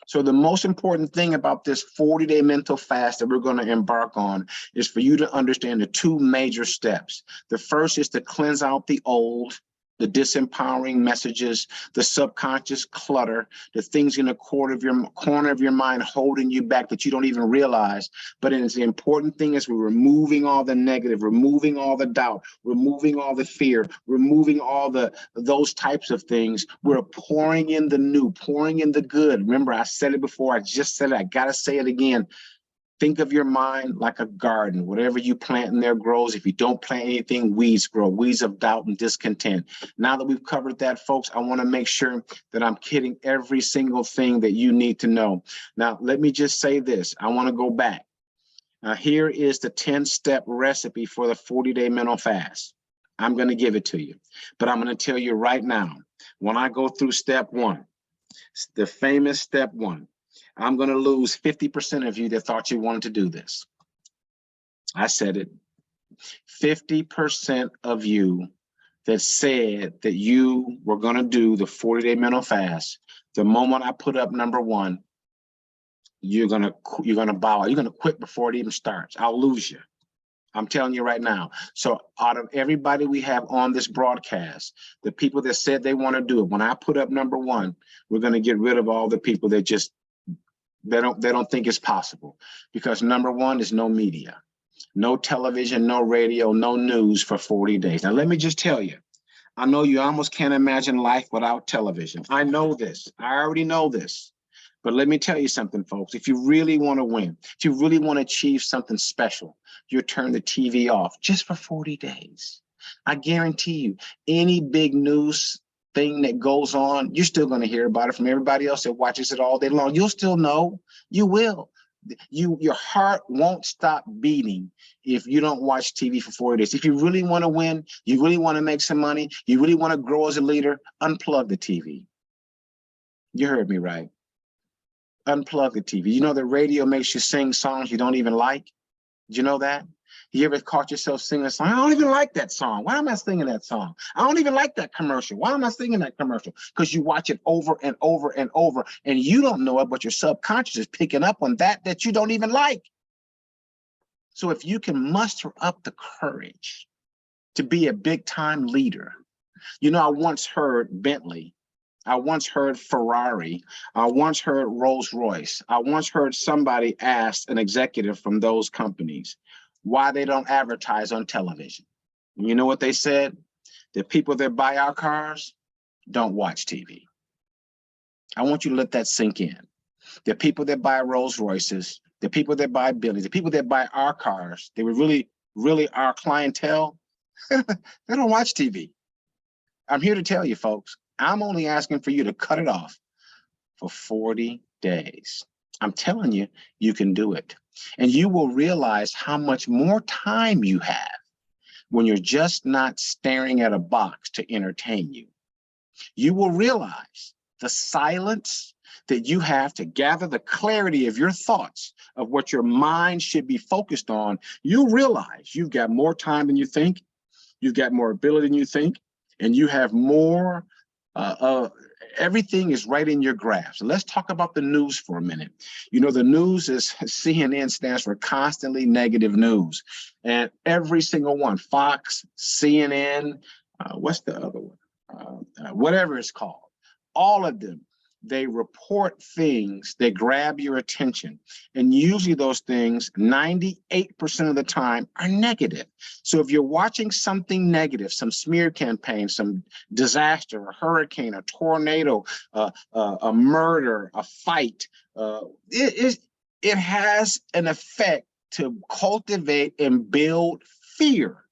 So the most important thing about this 40-day mental fast that we're going to embark on is for you to understand the two major steps. The first is to cleanse out the old, the disempowering messages, the subconscious clutter, the things in the corner of your mind holding you back that you don't even realize. But it's the important thing is we're removing all the negative, removing all the doubt, removing all the fear, removing all those types of things. We're pouring in the new, pouring in the good. Remember, I said it before, I just said it, I gotta say it again. Think of your mind like a garden. Whatever you plant in there grows. If you don't plant anything, weeds grow, weeds of doubt and discontent. Now that we've covered that, folks, I want to make sure that I'm hitting every single thing that you need to know. Now, let me just say this. I want to go back. Now, here is the 10-step recipe for the 40-day mental fast. I'm going to give it to you, but I'm going to tell you right now, when I go through step one, the famous step one, I'm going to lose 50% of you that thought you wanted to do this. I said it. 50% of you that said that you were going to do the 40-day mental fast, the moment I put up number one, you're going to bow. You're going to quit before it even starts. I'll lose you. I'm telling you right now. So out of everybody we have on this broadcast, the people that said they want to do it, when I put up number one, we're going to get rid of all the people that just they don't think it's possible, because number one is no media, no television, no radio, no news for 40 days. Now, let me just tell you, I know you almost can't imagine life without television. I know this. I already know this. But let me tell you something, folks. If you really want to win, if you really want to achieve something special, you turn the TV off just for 40 days. I guarantee you, any big news thing that goes on, you're still going to hear about it from everybody else that watches it all day long. You'll still know. You will. Your heart won't stop beating if you don't watch TV for 40 days. If you really want to win, you really want to make some money, you really want to grow as a leader, unplug the TV. You heard me right. Unplug the TV. You know the radio makes you sing songs you don't even like? Did you know that? You ever caught yourself singing a song? I don't even like that song. Why am I singing that song? I don't even like that commercial. Why am I singing that commercial? Because you watch it over and over and over, and you don't know it, but your subconscious is picking up on that you don't even like. So if you can muster up the courage to be a big-time leader, you know, I once heard Bentley, I once heard Ferrari, I once heard Rolls-Royce, I once heard somebody ask an executive from those companies why they don't advertise on television. And you know what they said? The people that buy our cars don't watch TV. I want you to let that sink in. The people that buy Rolls Royces, the people that buy Bentleys, the people that buy our cars, they were really our clientele, they don't watch TV. I'm here to tell you, folks, I'm only asking for you to cut it off for 40 days. I'm telling you, you can do it. And you will realize how much more time you have when you're just not staring at a box to entertain you. You will realize the silence that you have to gather the clarity of your thoughts of what your mind should be focused on. You realize you've got more time than you think, you've got more ability than you think, and you have more everything is right in your grasp. So let's talk about the news for a minute. You know, the news is CNN stands for constantly negative news. And every single one, Fox, CNN, what's the other one? Whatever it's called, all of them, they report things that grab your attention. And usually those things, 98% of the time, are negative. So if you're watching something negative, some smear campaign, some disaster, a hurricane, a tornado, a murder, a fight, it has an effect to cultivate and build fear.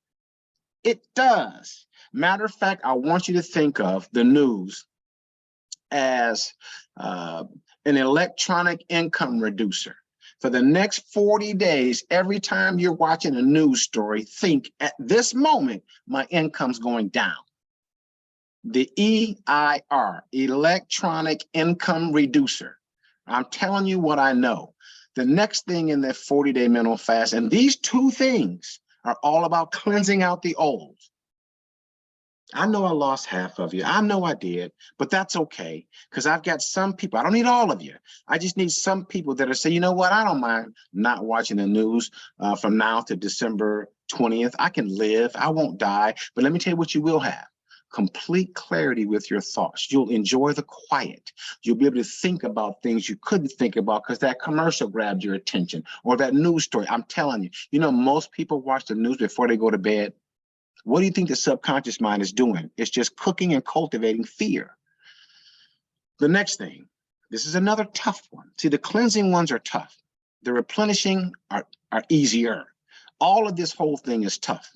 It does. Matter of fact, I want you to think of the news as an electronic income reducer. For the next 40 days, every time you're watching a news story, think at this moment, my income's going down. The EIR, electronic income reducer. I'm telling you what I know. The next thing in the 40-day mental fast, and these two things are all about cleansing out the old. I know I lost half of you. I know I did, but that's okay. Because I've got some people, I don't need all of you. I just need some people that are saying, you know what, I don't mind not watching the news from now to December 20th. I can live, I won't die. But let me tell you what you will have. Complete clarity with your thoughts. You'll enjoy the quiet. You'll be able to think about things you couldn't think about because that commercial grabbed your attention or that news story. I'm telling you, you know, most people watch the news before they go to bed. What do you think the subconscious mind is doing? It's just cooking and cultivating fear. The next thing, this is another tough one. See, the cleansing ones are tough. The replenishing are easier. All of this whole thing is tough,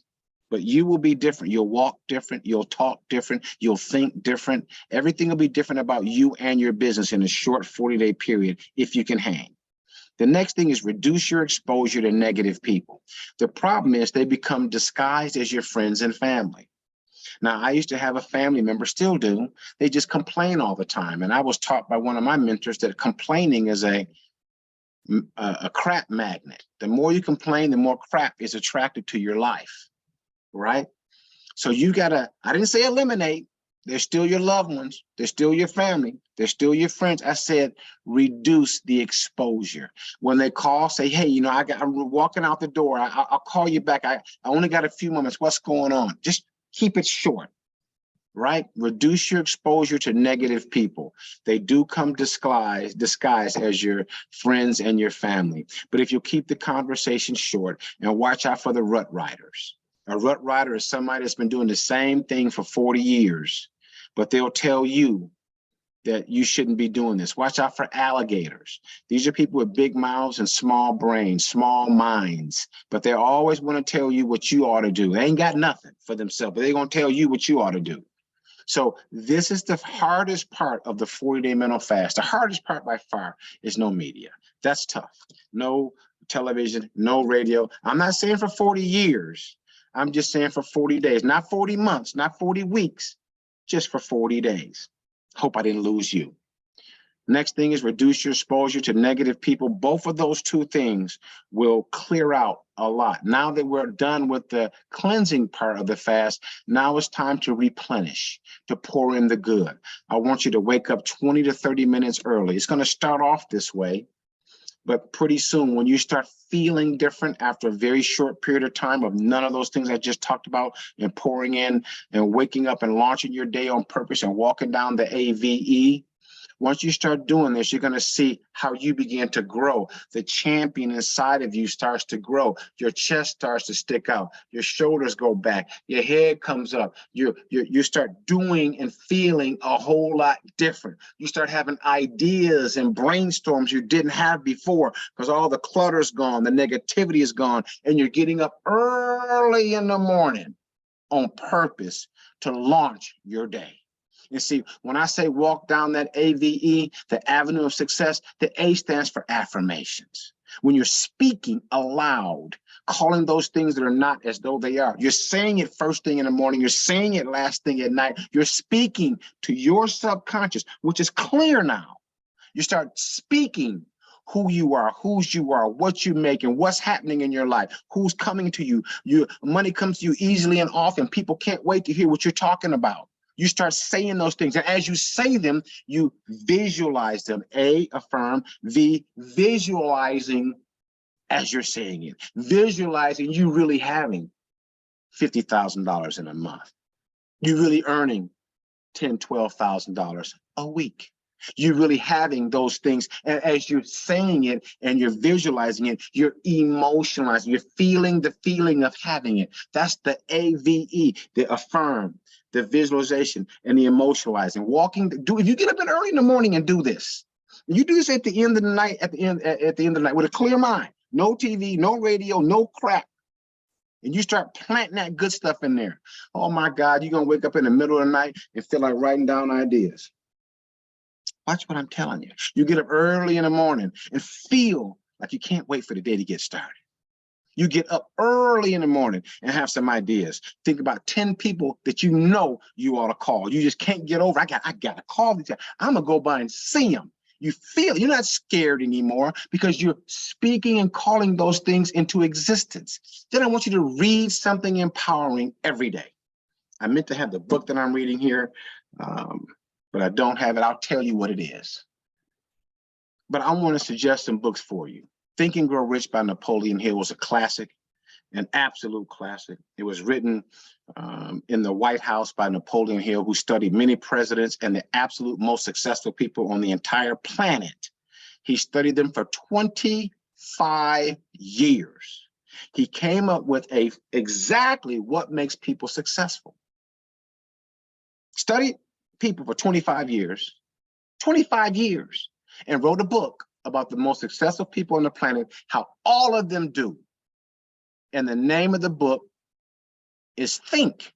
but you will be different. You'll walk different. You'll talk different. You'll think different. Everything will be different about you and your business in a short 40-day period if you can hang. The next thing is reduce your exposure to negative people. The problem is they become disguised as your friends and family. Now, I used to have a family member, still do, they just complain all the time. And I was taught by one of my mentors that complaining is a crap magnet. The more you complain, the more crap is attracted to your life, right? So you gotta, I didn't say eliminate, they're still your loved ones, they're still your family, they're still your friends. I said reduce the exposure. When they call, say, hey, you know, I'm walking out the door, I'll call you back. I only got a few moments, what's going on? Just keep it short, right? Reduce your exposure to negative people. They do come disguised as your friends and your family. But if you keep the conversation short and watch out for the rut riders. A rut rider is somebody that's been doing the same thing for 40 years, but they'll tell you that you shouldn't be doing this. Watch out for alligators. These are people with big mouths and small brains, small minds, but they always want to tell you what you ought to do. They ain't got nothing for themselves, but they're going to tell you what you ought to do. So this is the hardest part of the 40-day mental fast. The hardest part by far is no media. That's tough. No television, no radio. I'm not saying for 40 years. I'm just saying for 40 days, not 40 months, not 40 weeks, just for 40 days. Hope I didn't lose you. Next thing is reduce your exposure to negative people. Both of those two things will clear out a lot. Now that we're done with the cleansing part of the fast, now it's time to replenish, to pour in the good. I want you to wake up 20 to 30 minutes early. It's going to start off this way, but pretty soon when you start feeling different after a very short period of time of none of those things I just talked about and pouring in and waking up and launching your day on purpose and walking down the AVE, once you start doing this, you're going to see how you begin to grow. The champion inside of you starts to grow. Your chest starts to stick out. Your shoulders go back. Your head comes up. You start doing and feeling a whole lot different. You start having ideas and brainstorms you didn't have before because all the clutter's gone, the negativity is gone, and you're getting up early in the morning on purpose to launch your day. And see, when I say walk down that AVE, the avenue of success, the A stands for affirmations. When you're speaking aloud, calling those things that are not as though they are. You're saying it first thing in the morning. You're saying it last thing at night. You're speaking to your subconscious, which is clear now. You start speaking who you are, whose you are, what you make, and what's happening in your life, who's coming to you. Your money comes to you easily and often. People can't wait to hear what you're talking about. You start saying those things. And as you say them, you visualize them. A, affirm. V, visualizing as you're saying it. Visualizing you really having $50,000 in a month. You really earning $10,000, $12,000 a week. You're really having those things. And as you're saying it and you're visualizing it, you're emotionalizing. You're feeling the feeling of having it. That's the AVE, the affirm, the visualization, and the emotionalizing. If you get up early in the morning and do this, you do this at the end of the night, at the end of the night with a clear mind, no TV, no radio, no crap. And you start planting that good stuff in there. Oh my God, you're gonna wake up in the middle of the night and feel like writing down ideas. Watch what I'm telling you. You get up early in the morning and feel like you can't wait for the day to get started. You get up early in the morning and have some ideas. Think about 10 people that you know you ought to call. You just can't get over. I got to call these guys. I'm going to go by and see them. You feel you're not scared anymore because you're speaking and calling those things into existence. Then I want you to read something empowering every day. I meant to have the book that I'm reading here, but I don't have it. I'll tell you what it is. But I want to suggest some books for you. Think and Grow Rich by Napoleon Hill was a classic, an absolute classic. It was written in the White House by Napoleon Hill, who studied many presidents and the absolute most successful people on the entire planet. He studied them for 25 years. He came up with exactly what makes people successful. Studied people for 25 years, and wrote a book about the most successful people on the planet, how all of them do. And the name of the book is Think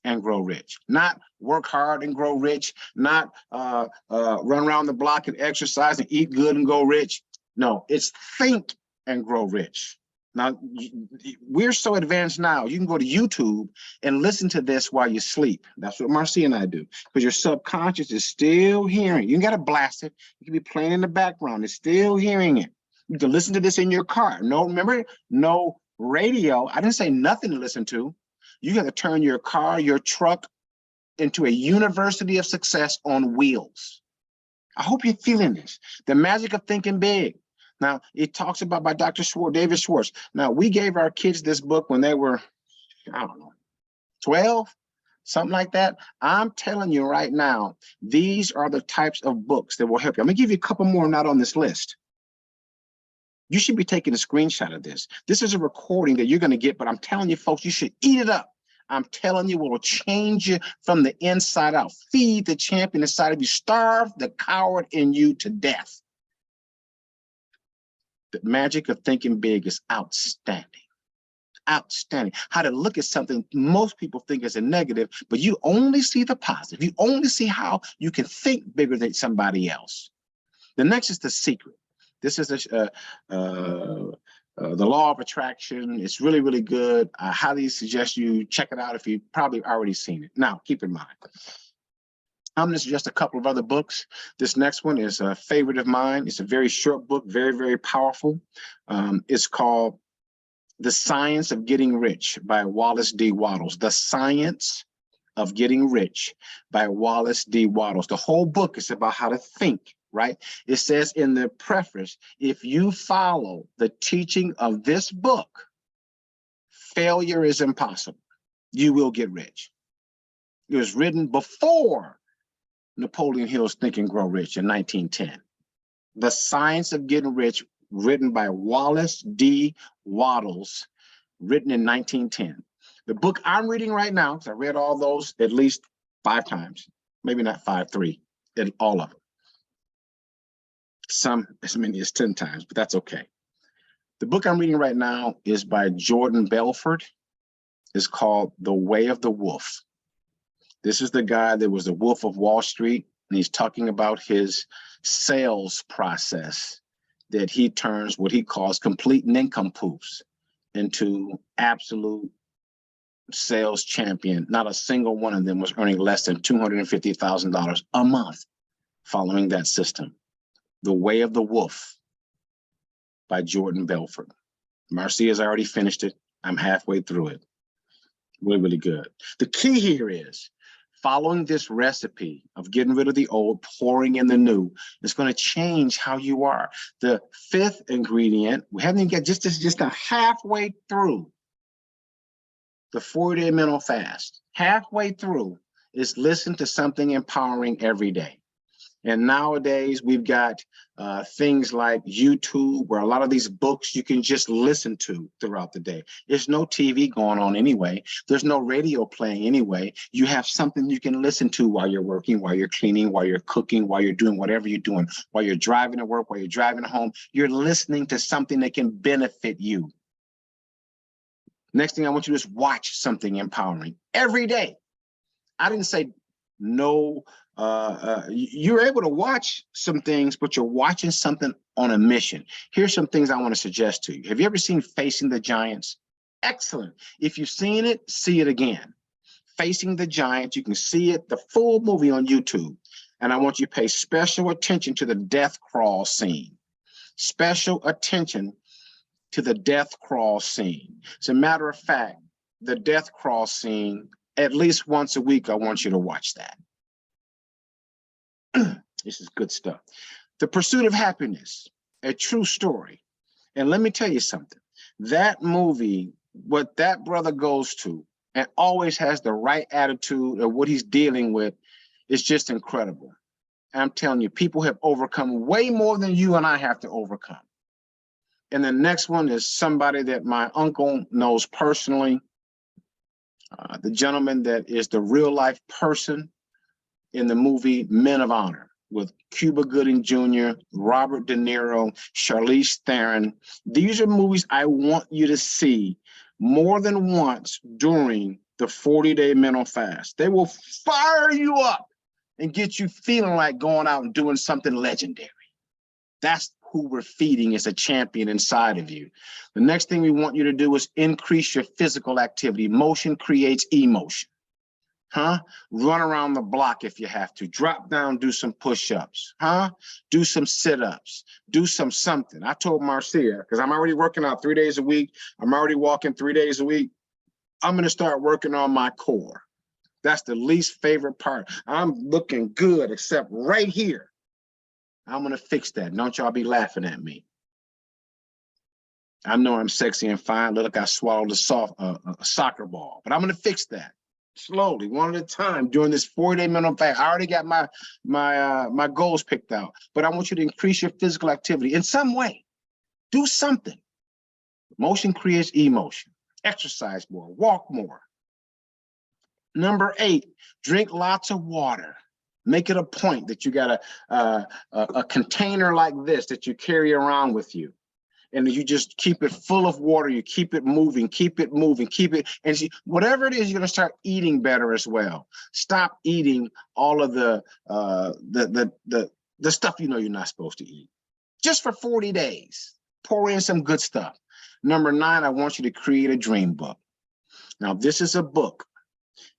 and Grow Rich. Not Work Hard and Grow Rich, not run around the block and exercise and eat good and go rich. No, it's Think and Grow Rich. Now, we're so advanced now, you can go to YouTube and listen to this while you sleep. That's what Marcia and I do, because your subconscious is still hearing. You got to blast it. You can be playing in the background. It's still hearing it. You can listen to this in your car. No, remember, no radio. I didn't say nothing to listen to. You got to turn your car, your truck into a university of success on wheels. I hope you're feeling this. The magic of thinking big. Now, it talks about by Dr. David Schwartz. Now, we gave our kids this book when they were, I don't know, 12, something like that. I'm telling you right now, these are the types of books that will help you. I'm gonna give you a couple more not on this list. You should be taking a screenshot of this. This is a recording that you're gonna get, but I'm telling you folks, you should eat it up. I'm telling you, it will change you from the inside out. Feed the champion inside of you. Starve the coward in you to death. The magic of thinking big is outstanding. Outstanding. How to look at something most people think is a negative, but you only see the positive. You only see how you can think bigger than somebody else. The next is The Secret. This is the Law of Attraction. It's really, really good. I highly suggest you check it out if you've probably already seen it. Now, keep in mind, I'm going to suggest a couple of other books. This next one is a favorite of mine. It's a very short book, very, very powerful. It's called The Science of Getting Rich by Wallace D. Wattles. The Science of Getting Rich by Wallace D. Wattles. The whole book is about how to think, right? It says in the preface, if you follow the teaching of this book, failure is impossible. You will get rich. It was written before Napoleon Hill's Think and Grow Rich in 1910. The Science of Getting Rich, written by Wallace D. Wattles, written in 1910. The book I'm reading right now, because I read all those at least 5 times, maybe not 5, 3, all of them. Some as many as 10 times, but that's okay. The book I'm reading right now is by Jordan Belfort. It's called The Way of the Wolf. This is the guy that was the Wolf of Wall Street, and he's talking about his sales process that he turns what he calls complete nincompoops into absolute sales champion. Not a single one of them was earning less than $250,000 a month following that system. The Way of the Wolf by Jordan Belfort. Marcia's already finished it. I'm halfway through it. Really, really good. The key here is following this recipe of getting rid of the old, pouring in the new. It's going to change how you are. The 5th ingredient, we haven't even got just halfway through the 40-day mental fast. Halfway through is listen to something empowering every day. And nowadays we've got things like YouTube, where a lot of these books you can just listen to throughout the day. There's no TV going on anyway. There's no radio playing anyway. You have something you can listen to while you're working, while you're cleaning, while you're cooking, while you're doing whatever you're doing, while you're driving to work, while you're driving home. You're listening to something that can benefit you. Next thing I want you to do is watch something empowering every day. I didn't say no. You're able to watch some things, but you're watching something on a mission. Here's some things I want to suggest to you. Have you ever seen Facing the Giants? Excellent. If you've seen it, see it again. Facing the Giants, you can see it, the full movie on YouTube. And I want you to pay special attention to the death crawl scene. Special attention to the death crawl scene. As a matter of fact, the death cross scene at least once a week. I want you to watch that. This is good stuff. The Pursuit of Happiness, a true story. And let me tell you something. That movie, what that brother goes to and always has the right attitude of what he's dealing with, is just incredible. I'm telling you, people have overcome way more than you and I have to overcome. And the next one is somebody that my uncle knows personally, the gentleman that is the real life person in the movie Men of Honor with Cuba Gooding Jr., Robert De Niro, Charlize Theron. These are movies I want you to see more than once during the 40-day mental fast. They will fire you up and get you feeling like going out and doing something legendary. That's who we're feeding as a champion inside of you. The next thing we want you to do is increase your physical activity. Motion creates emotion. Run around the block if you have to. Drop down, do some push-ups. Do some sit-ups. Do something. I told Marcia, because I'm already working out 3 days a week. I'm already walking 3 days a week. I'm going to start working on my core. That's the least favorite part. I'm looking good, except right here. I'm going to fix that. Don't y'all be laughing at me. I know I'm sexy and fine. Look like I swallowed a soccer ball. But I'm going to fix that slowly, one at a time during this 40-day mental fast. I already got my goals picked out. But I want you to increase your physical activity in some way. Do something. Motion creates emotion. Exercise more. Walk more. Number 8, drink lots of water. Make it a point that you got a container like this that you carry around with you. And you just keep it full of water. You keep it moving, keep it moving, keep it. And whatever it is, you're going to start eating better as well. Stop eating all of the stuff you know you're not supposed to eat. Just for 40 days. Pour in some good stuff. Number 9, I want you to create a dream book. Now, this is a book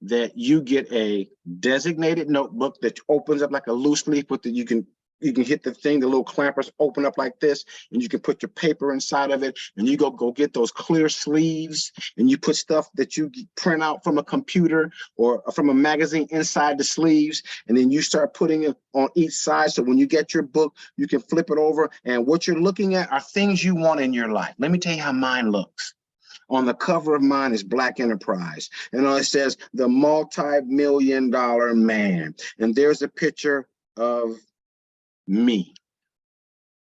that you get a designated notebook that opens up like a loose leaf with you can hit the thing, the little clampers open up like this, and you can put your paper inside of it, and you go get those clear sleeves, and you put stuff that you print out from a computer or from a magazine inside the sleeves, and then you start putting it on each side. So when you get your book, you can flip it over, and what you're looking at are things you want in your life. Let me tell you how mine looks. On the cover of mine is Black Enterprise, and it says the multi-million-dollar man. And there's a picture of me.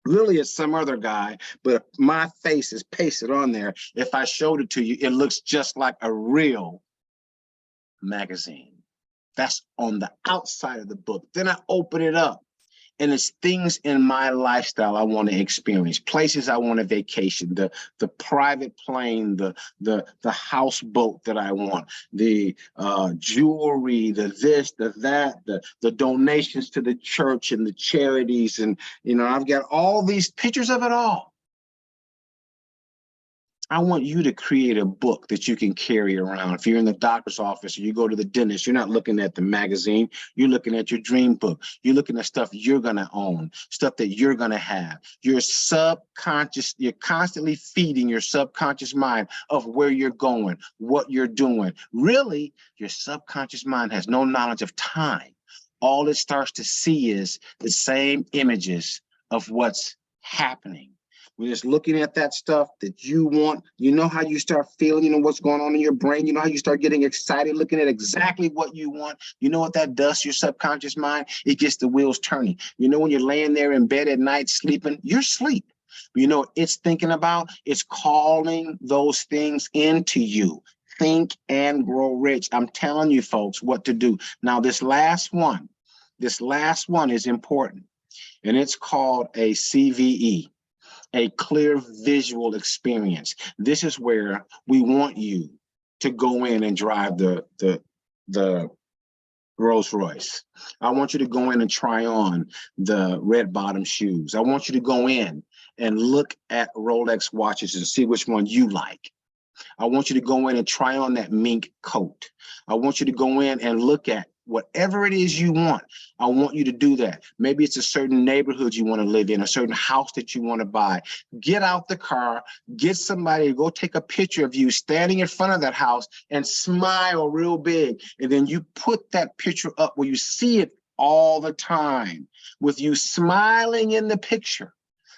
Really, it's some other guy, but my face is pasted on there. If I showed it to you, it looks just like a real magazine. That's on the outside of the book. Then I open it up, and it's things in my lifestyle I want to experience, places I want to vacation, the private plane, the houseboat that I want, the jewelry, the this, the that, the donations to the church and the charities. And, you know, I've got all these pictures of it all. I want you to create a book that you can carry around. If you're in the doctor's office or you go to the dentist, you're not looking at the magazine. You're looking at your dream book. You're looking at stuff you're going to own, stuff that you're going to have. Your subconscious, you're constantly feeding your subconscious mind of where you're going, what you're doing. Really, your subconscious mind has no knowledge of time. All it starts to see is the same images of what's happening. We're just looking at that stuff that you want. You know how you start feeling, you know what's going on in your brain. You know how you start getting excited, looking at exactly what you want. You know what that does to your subconscious mind? It gets the wheels turning. You know when you're laying there in bed at night sleeping, you're asleep. But you know what it's thinking about? It's calling those things into you. Think and grow rich. I'm telling you folks what to do. Now this last one is important. And it's called a CVE. A clear visual experience. This is where we want you to go in and drive the Rolls Royce. I want you to go in and try on the red bottom shoes. I want you to go in and look at Rolex watches and see which one you like. I want you to go in and try on that mink coat. I want you to go in and look at Whatever it is you want, I want you to do that. Maybe it's a certain neighborhood you want to live in, a certain house that you want to buy. Get out the car, get somebody to go take a picture of you standing in front of that house and smile real big. And then you put that picture up where you see it all the time with you smiling in the picture.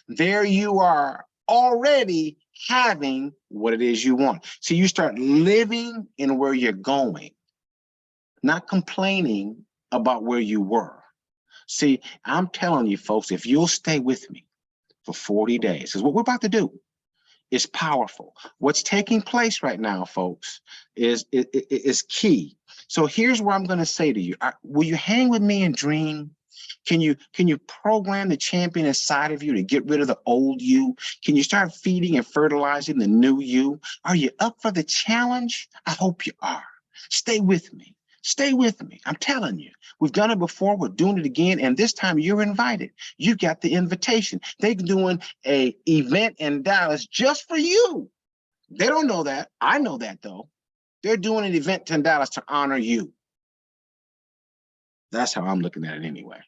There you are already having what it is you want. So you start living in where you're going, not complaining about where you were. See, I'm telling you, folks, if you'll stay with me for 40 days, because what we're about to do is powerful. What's taking place right now, folks, is key. So here's what I'm going to say to you. Will you hang with me and dream? Can you program the champion inside of you to get rid of the old you? Can you start feeding and fertilizing the new you? Are you up for the challenge? I hope you are. Stay with me. Stay with me. I'm telling you, we've done it before. We're doing it again. And this time you're invited. You got the invitation. They're doing an event in Dallas just for you. They don't know that. I know that, though. They're doing an event in Dallas to honor you. That's how I'm looking at it anyway.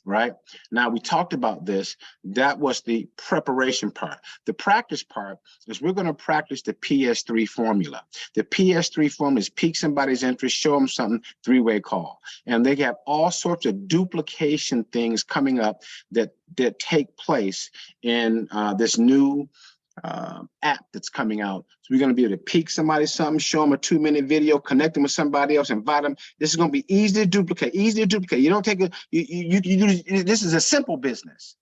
Right now, we talked about this. That was the preparation part. The practice part is we're going to practice the PS3 formula. The PS3 formula is pique somebody's interest, show them something, three-way call. And they have all sorts of duplication things coming up that take place in this new app that's coming out. So we're going to be able to pique somebody something, show them a 2-minute video, connect them with somebody else, invite them. This is going to be easy to duplicate, easy to duplicate. You don't take it, you do this is a simple business.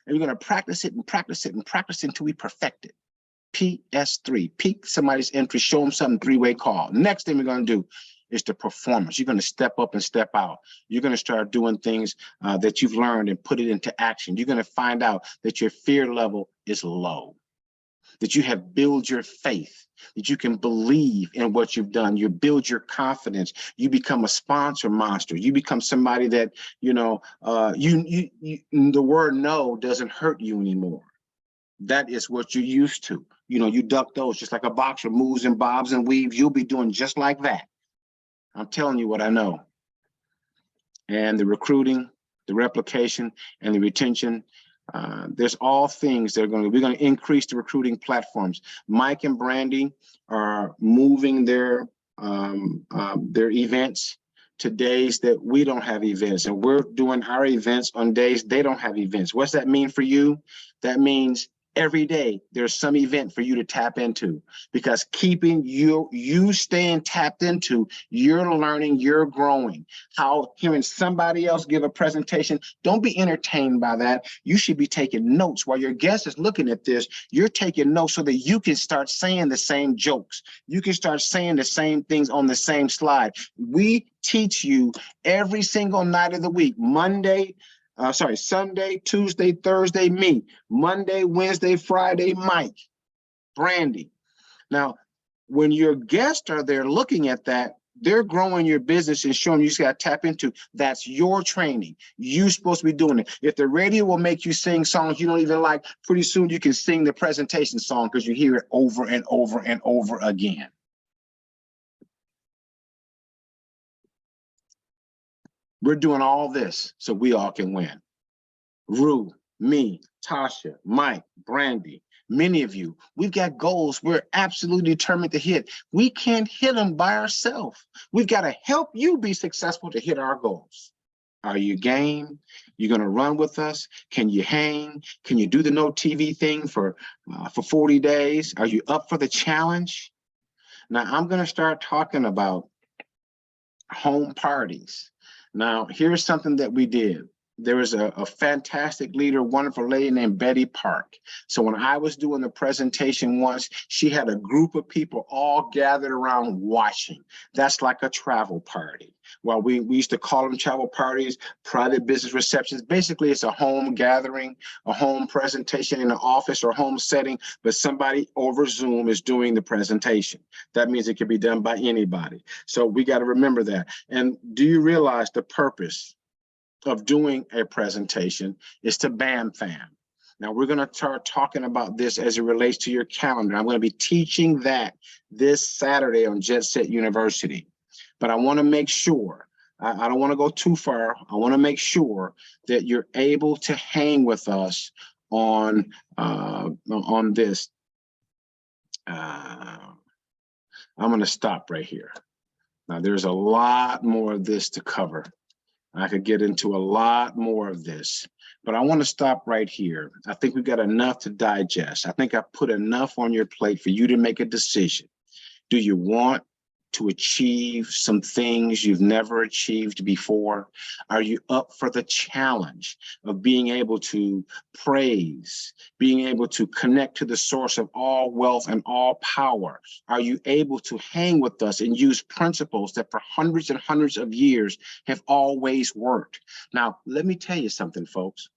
And you're going to practice it and practice it and practice it until we perfect it. PS3, pique somebody's interest, show them something, three-way call. Next thing we're going to do is the performance. You're going to step up and step out. You're going to start doing things that you've learned and put it into action. You're going to find out that your fear level is low, that you have built your faith, that you can believe in what you've done. You build your confidence. You become a sponsor monster. You become somebody that, the word no doesn't hurt you anymore. That is what you're used to. You duck those just like a boxer moves and bobs and weaves. You'll be doing just like that. I'm telling you what I know. And the recruiting, the replication, and the retention, there's all things that we're going to increase the recruiting platforms. Mike and Brandy are moving their events to days that we don't have events, and we're doing our events on days they don't have events. What's that mean for you? That means every day there's some event for you to tap into, because keeping you staying tapped into, you're learning, you're growing. How hearing somebody else give a presentation, don't be entertained by that. You should be taking notes while your guest is looking at this. You're taking notes so that you can start saying the same jokes. You can start saying the same things on the same slide. We teach you every single night of the week. Sunday, Tuesday, Thursday, me. Monday, Wednesday, Friday, Mike, Brandy. Now, when your guests are there looking at that, they're growing your business and showing you just got to tap into. That's your training. You're supposed to be doing it. If the radio will make you sing songs you don't even like, pretty soon you can sing the presentation song because you hear it over and over and over again. We're doing all this so we all can win. Rue, me, Tasha, Mike, Brandy, many of you, we've got goals we're absolutely determined to hit. We can't hit them by ourselves. We've got to help you be successful to hit our goals. Are you game? You're going to run with us? Can you hang? Can you do the no TV thing for 40 days? Are you up for the challenge? Now, I'm going to start talking about home parties. Now, here's something that we did. There was a fantastic leader, wonderful lady named Betty Park. So when I was doing the presentation once, she had a group of people all gathered around watching. That's like a travel party. Well, we used to call them travel parties, private business receptions. Basically, it's a home gathering, a home presentation in an office or home setting, but somebody over Zoom is doing the presentation. That means it can be done by anybody. So we got to remember that. And do you realize the purpose of doing a presentation is to bam fam? Now we're going to start talking about this as it relates to your calendar. I'm going to be teaching that this Saturday on Jet Set University, but I want to make sure I don't want to go too far. I want to make sure that you're able to hang with us on this. I'm going to stop right here. Now, there's a lot more of this to cover. I could get into a lot more of this, but I want to stop right here. I think we've got enough to digest. I think I put enough on your plate for you to make a decision. Do you want to achieve some things you've never achieved before? Are you up for the challenge of being able to praise, being able to connect to the source of all wealth and all power? Are you able to hang with us and use principles that for hundreds and hundreds of years have always worked? Now, let me tell you something, folks.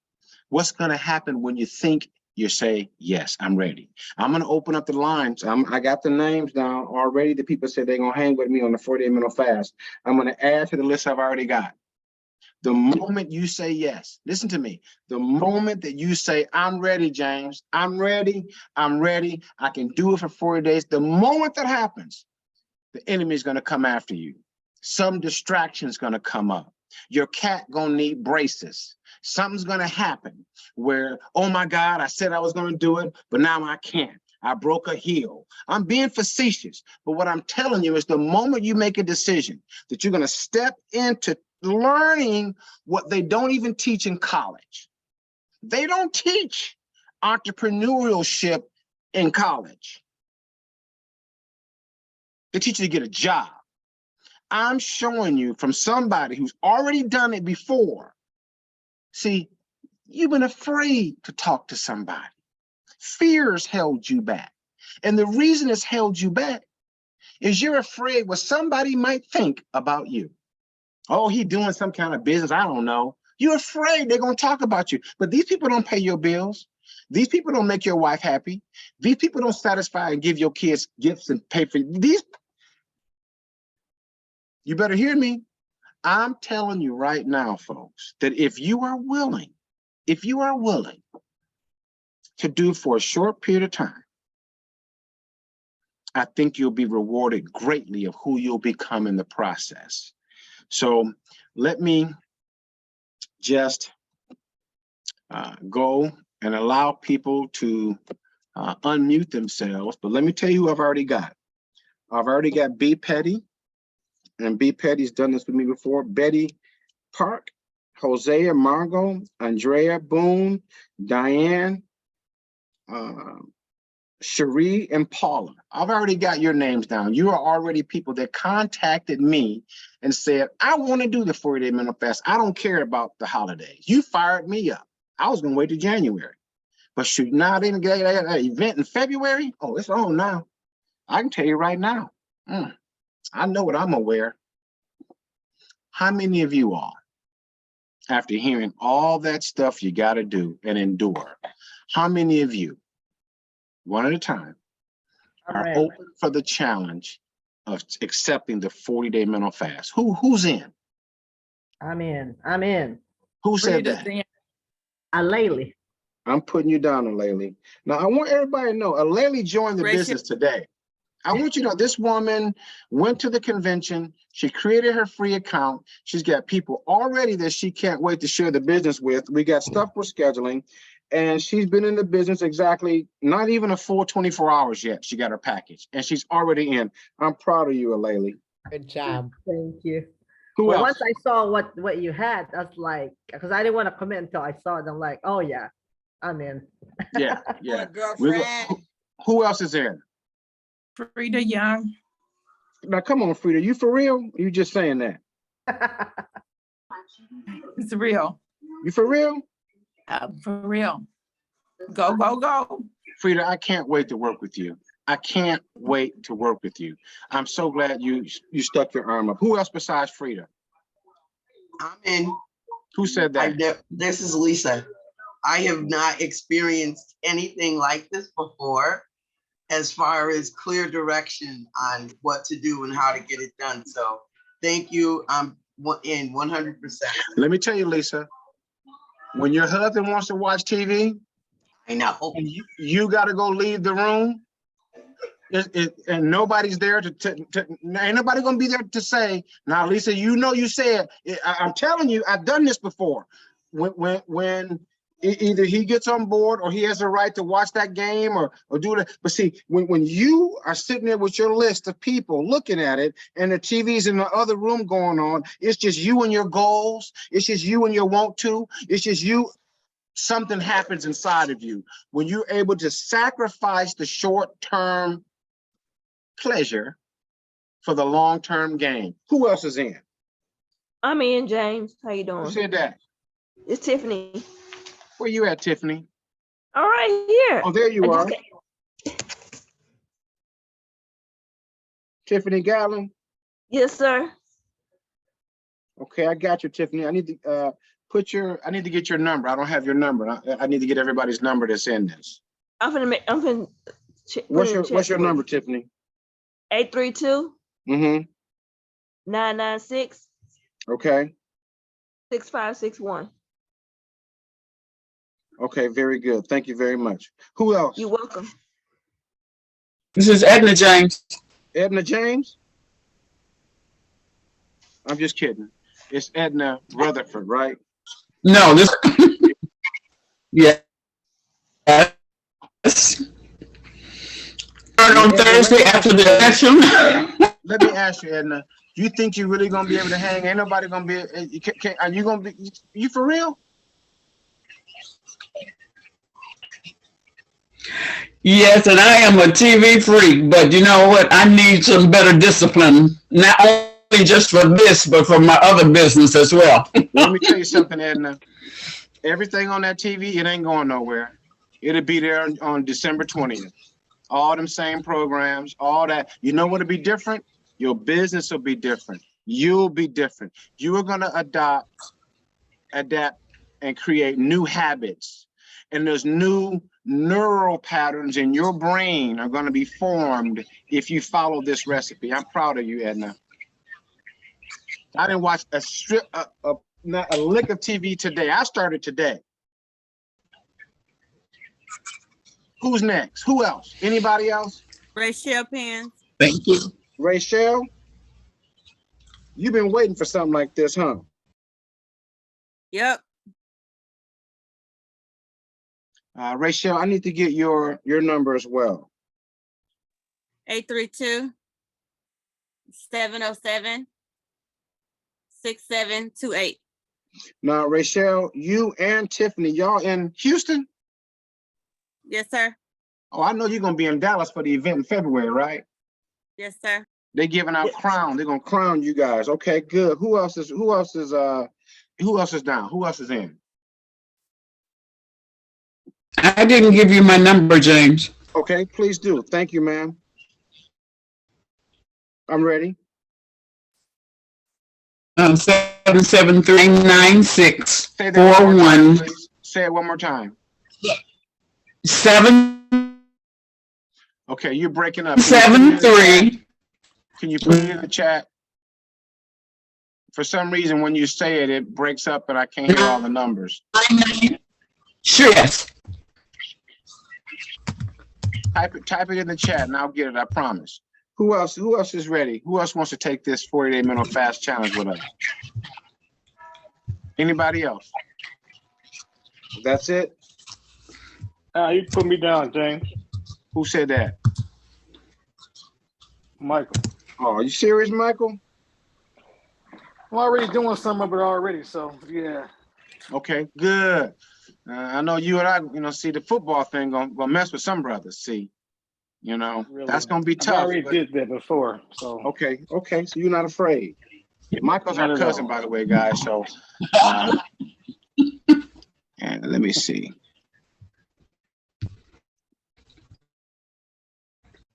What's going to happen when you think you say, yes, I'm ready? I'm going to open up the lines. I got the names down already. The people said they're going to hang with me on the 40-day mental fast. I'm going to add to the list I've already got. The moment you say yes, listen to me. The moment that you say, I'm ready, James, I'm ready, I can do it for 40 days. The moment that happens, the enemy is going to come after you. Some distraction is going to come up. Your cat going to need braces. Something's going to happen where, oh my God, I said I was going to do it, but now I can't. I broke a heel. I'm being facetious, but what I'm telling you is the moment you make a decision that you're going to step into learning what they don't even teach in college. They don't teach entrepreneurship in college. They teach you to get a job. I'm showing you from somebody who's already done it before. See, you've been afraid to talk to somebody. Fear's held you back. And the reason it's held you back is you're afraid what somebody might think about you. Oh, he doing some kind of business, I don't know. You're afraid they're going to talk about you. But these people don't pay your bills. These people don't make your wife happy. These people don't satisfy and give your kids gifts and pay for these. You better hear me. I'm telling you right now, folks, that if you are willing to do for a short period of time, I think you'll be rewarded greatly of who you'll become in the process. So let me just go and allow people to unmute themselves. But let me tell you who I've already got. I've already got B. Petty, and B. Petty's done this with me before. Betty Park, Hosea, Margot, Andrea, Boone, Diane, Cherie, and Paula. I've already got your names down. You are already people that contacted me and said, I want to do the 40-day mental fast. I don't care about the holidays. You fired me up. I was going to wait till January. But shoot, now they didn't get an event in February. Oh, it's on now. I can tell you right now. I know what I'm gonna wear. How many of you all, after hearing all that stuff you got to do and endure, how many of you, one at a time, are open for the challenge of accepting the 40-day mental fast? Who's in? I'm in. Who said that? Alayli. I'm putting you down, Alayli. Now, I want everybody to know, Alayli joined the business today. I want you to know this woman went to the convention. She created her free account. She's got people already that she can't wait to share the business with. We got stuff we're scheduling, and she's been in the business exactly not even a full 24 hours yet. She got her package and she's already in. I'm proud of you, Alayli. Good job. Thank you. Who else? Once I saw what you had, I was like, because I didn't want to commit until I saw it. I'm like, oh yeah, I'm in. Yeah. Girlfriend. Who else is in? Frida Young. Now, come on, Frida. You for real? You just saying that? It's real. You for real? For real. Go, go, go. Frida, I can't wait to work with you. I can't wait to work with you. I'm so glad you stuck your arm up. Who else besides Frida? I'm in. Who said that? This is Lisa. I have not experienced anything like this before, as far as clear direction on what to do and how to get it done. So thank you. I'm in 100%. Let me tell you, Lisa, when your husband wants to watch TV, I know. and you got to go leave the room, And nobody's there ain't nobody gonna be there to say, now, Lisa, you know, you said, I'm telling you, I've done this before. When either he gets on board or he has a right to watch that game or do that. But see, when you are sitting there with your list of people looking at it and the TV's in the other room going on, it's just you and your goals. It's just you and your want to. It's just you. Something happens inside of you when you're able to sacrifice the short-term pleasure for the long-term gain. Who else is in? I'm in, James. How you Who doing? said that? It's Tiffany. Where you at, Tiffany? All right, here. Oh, there you I are. just- Tiffany Gallon. Yes, sir. Okay, I got you, Tiffany. I need to I need to get your number. I don't have your number. I need to get everybody's number that's in this. I'm finna What's your number, Tiffany? 832 Mm-hmm. 996 Okay. 6561. Okay, very good. Thank you very much. Who else? You're welcome. This is Edna James. Edna James? I'm just kidding. It's Edna Rutherford, right? No, this. Yeah. Yes. On Thursday after the election. Let me ask you, Edna. You think you're really gonna be able to hang? Ain't nobody gonna be. Are you gonna be? You for real? Yes, and I am a TV freak, but you know what? I need some better discipline, not only just for this, but for my other business as well. Let me tell you something, Edna. Everything on that TV, it ain't going nowhere. It'll be there on December 20th. All them same programs, all that. You know what'll be different? Your business will be different. You'll be different. You are gonna adapt, and create new habits. And there's new neural patterns in your brain are gonna be formed if you follow this recipe. I'm proud of you, Edna. I didn't watch not a lick of TV today. I started today. Who's next? Who else? Anybody else? Rachel Pence. Thank you. Rachel, you've been waiting for something like this, huh? Yep. Rachel, I need to get your number as well. 832-707-6728. Now, Rachel, you and Tiffany, y'all in Houston? Yes, sir. Oh, I know you're gonna be in Dallas for the event in February, right? Yes, sir. They're giving out crowns. They're gonna crown you guys. Okay, good. Who else is down? Who else is in? I didn't give you my number, James. Okay, please do. Thank you, ma'am. I'm ready. 773-9641. Please. Say it one more time. 773. Okay, you're breaking up. Can you put it in the chat? For some reason, when you say it, it breaks up and I can't hear all the numbers. Sure, yes. Type it in the chat and I'll get it, I promise. Who else is ready? Who else wants to take this 40-day mental fast challenge with us? Anybody else? That's it? You put me down, James. Who said that? Michael. Oh, are you serious, Michael? I'm already doing some of it already, so yeah. Okay, good. I know you and I, see the football thing gonna mess with some brothers. See, Really. that's gonna be I tough. already did that before, so. Okay, so you're not afraid. Michael's Not our at cousin, all. by the way, guys. So, and let me see.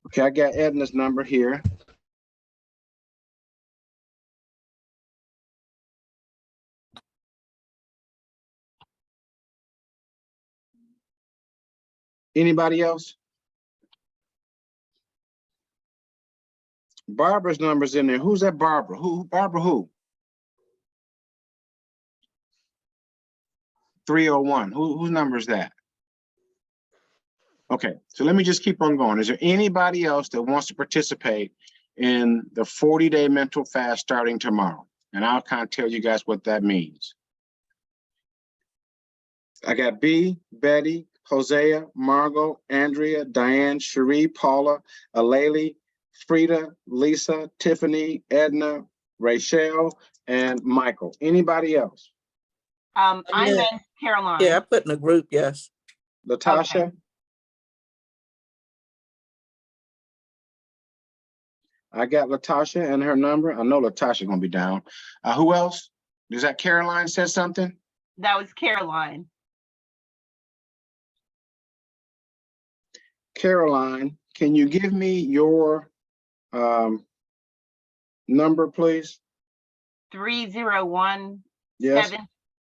Okay, I got Edna's number here. Anybody else? Barbara's number's in there. Who's that Barbara? Barbara who? 301. Whose number is that? Okay, so let me just keep on going. Is there anybody else that wants to participate in the 40-day mental fast starting tomorrow? And I'll kind of tell you guys what that means. I got B, Betty, Hosea, Margot, Andrea, Diane, Cherie, Paula, Aleli, Frida, Lisa, Tiffany, Edna, Rachel, and Michael. Anybody else? I'm Yeah. in Caroline. Yeah, I put in a group, yes. Latasha? I got Latasha and her number. I know Latasha gonna be down. Who else? Is that Caroline said something? That was Caroline. Caroline, can you give me your number, please? 301 Yes.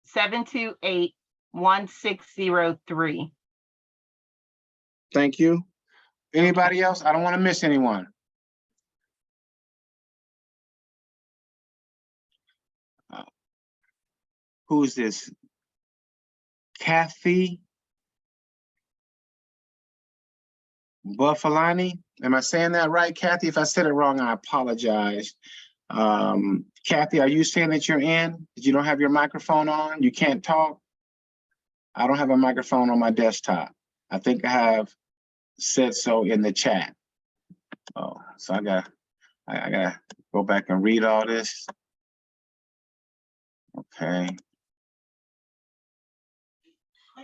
728 1603. Thank you. Anybody else? I don't want to miss anyone. Who's this? Kathy Buffalani? Am I saying that right, Kathy? If I said it wrong, I apologize. Kathy, are you saying that you're in? You don't have your microphone on? You can't talk? I don't have a microphone on my desktop. I think I have said so in the chat. Oh, so I gotta go back and read all this. Okay.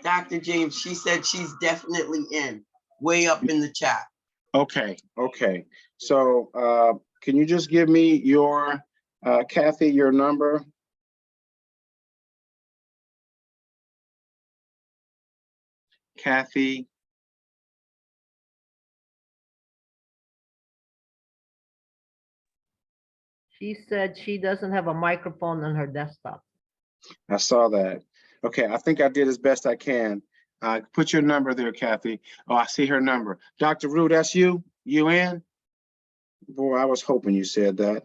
Dr. James, she said she's definitely in, way up in the chat. Okay, okay. So can you just give me your Kathy, your number? Kathy. She said she doesn't have a microphone on her desktop. I saw that. Okay, I think I did as best I can. Put your number there, Kathy. Oh, I see her number. Dr. Rue, that's you? You in? Boy, I was hoping you said that.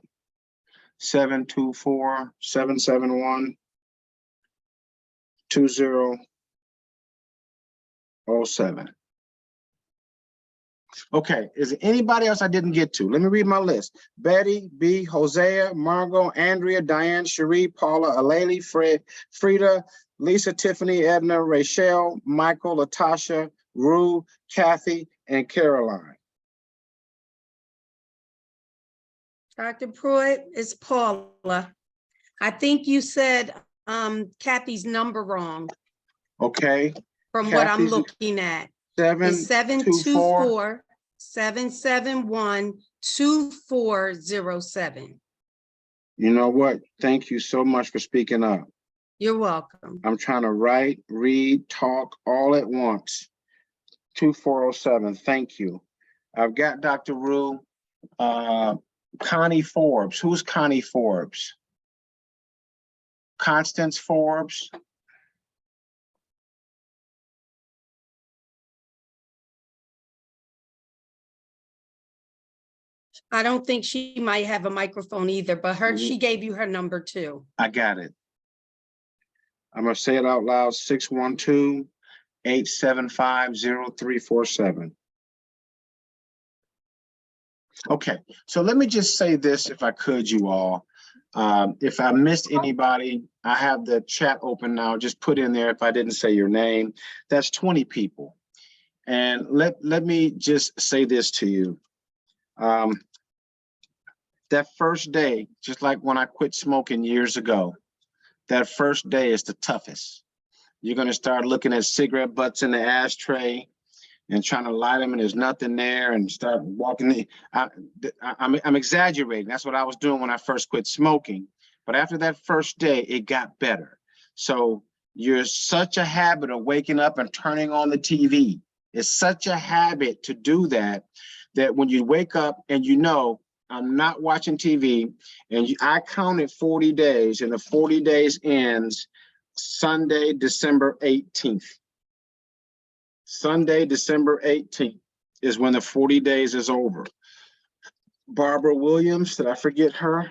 724-771-2007. Okay, is there anybody else I didn't get to? Let me read my list. Betty, B, Hosea, Margot, Andrea, Diane, Cherie, Paula, Aleli, Frida, Lisa, Tiffany, Edna, Rachel, Michael, Latasha, Rue, Kathy, and Caroline. Dr. Pruitt, it's Paula. I think you said Kathy's number wrong Okay. from what I'm Kathy's looking at. It's 724-771-2407. You know what? Thank you so much for speaking up. You're welcome. I'm trying to write, read, talk all at once. 2407, thank you. I've got Dr. Rue, Connie Forbes. Who's Connie Forbes? Constance Forbes. I don't think she might have a microphone either, but she gave you her number too. I got it. I'm gonna say it out loud, 612-875-0347. Okay, so let me just say this, if I could, you all. If I missed anybody, I have the chat open now. Just put in there if I didn't say your name. That's 20 people. And let me just say this to you. That first day, just like when I quit smoking years ago, that first day is the toughest. You're gonna start looking at cigarette butts in the ashtray and trying to light them, and there's nothing there, and start walking. I'm exaggerating. That's what I was doing when I first quit smoking. But after that first day, it got better. So you're such a habit of waking up and turning on the TV. It's such a habit to do that, that when you wake up and you know, I'm not watching TV, and I counted 40 days, and the 40 days ends Sunday, December 18th. Sunday, December 18th is when the 40 days is over. Barbara Williams, did I forget her?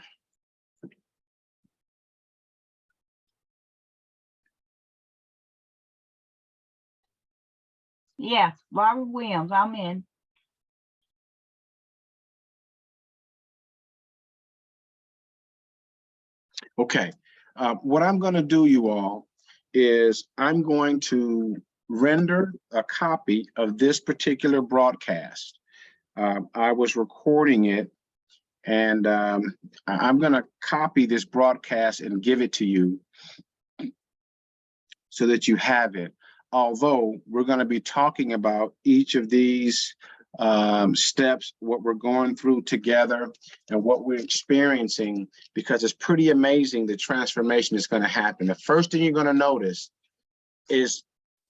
Yes, Barbara Williams, I'm in. Okay, what I'm going to do, you all, is I'm going to render a copy of this particular broadcast. I was recording it, and I'm going to copy this broadcast and give it to you so that you have it. Although we're going to be talking about each of these steps, what we're going through together and what we're experiencing, because it's pretty amazing the transformation that's going to happen. The first thing you're going to notice is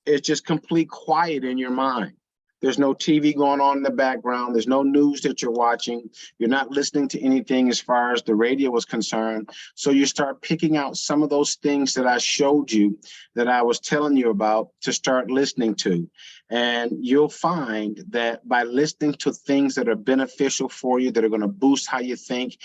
it's just complete quiet in your mind. There's no TV going on in the background. There's no news that you're watching. You're not listening to anything as far as the radio is concerned. So you start picking out some of those things that I showed you, that I was telling you about, to start listening to. And you'll find that by listening to things that are beneficial for you, that are going to boost how you think,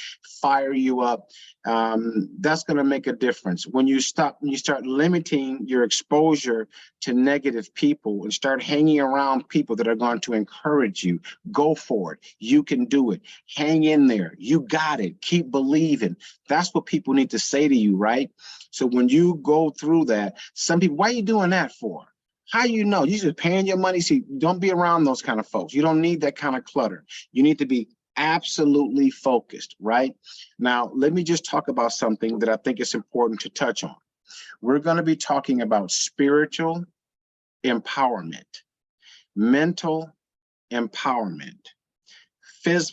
fire you up, that's going to make a difference. When you start limiting your exposure to negative people and start hanging around people that are going to encourage you, go for it. You can do it. Hang in there. You got it. Keep believing. That's what people need to say to you, right? So when you go through that, some people, why are you doing that for? How you know? You just paying your money. See, don't be around those kind of folks. You don't need that kind of clutter. You need to be absolutely focused, right? Now, let me just talk about something that I think is important to touch on. We're going to be talking about spiritual empowerment, mental empowerment,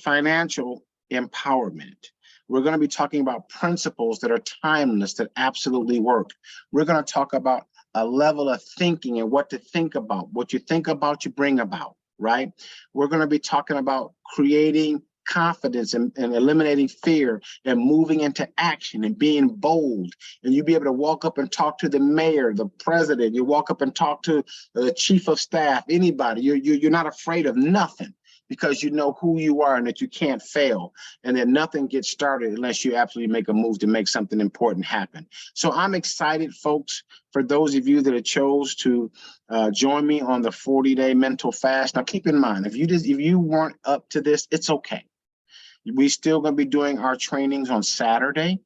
financial empowerment. We're going to be talking about principles that are timeless, that absolutely work. We're going to talk about a level of thinking and what to think about. What you think about, you bring about, right? We're going to be talking about creating confidence and eliminating fear and moving into action and being bold. And you'll be able to walk up and talk to the mayor, the president. You walk up and talk to the chief of staff, anybody. You're not afraid of nothing, because you know who you are and that you can't fail, and that nothing gets started unless you absolutely make a move to make something important happen. So I'm excited, folks, for those of you that have chose to join me on the 40-day mental fast. Now, keep in mind, if you weren't up to this, it's okay. We still going to be doing our trainings on Saturday.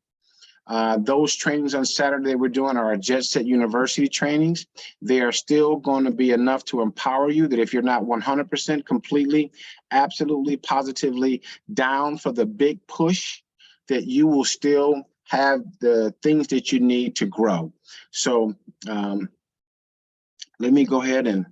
Those trainings on Saturday we're doing are our Jet Set University trainings. They are still going to be enough to empower you, that if you're not 100% completely, absolutely, positively down for the big push, that you will still have the things that you need to grow. So let me go ahead and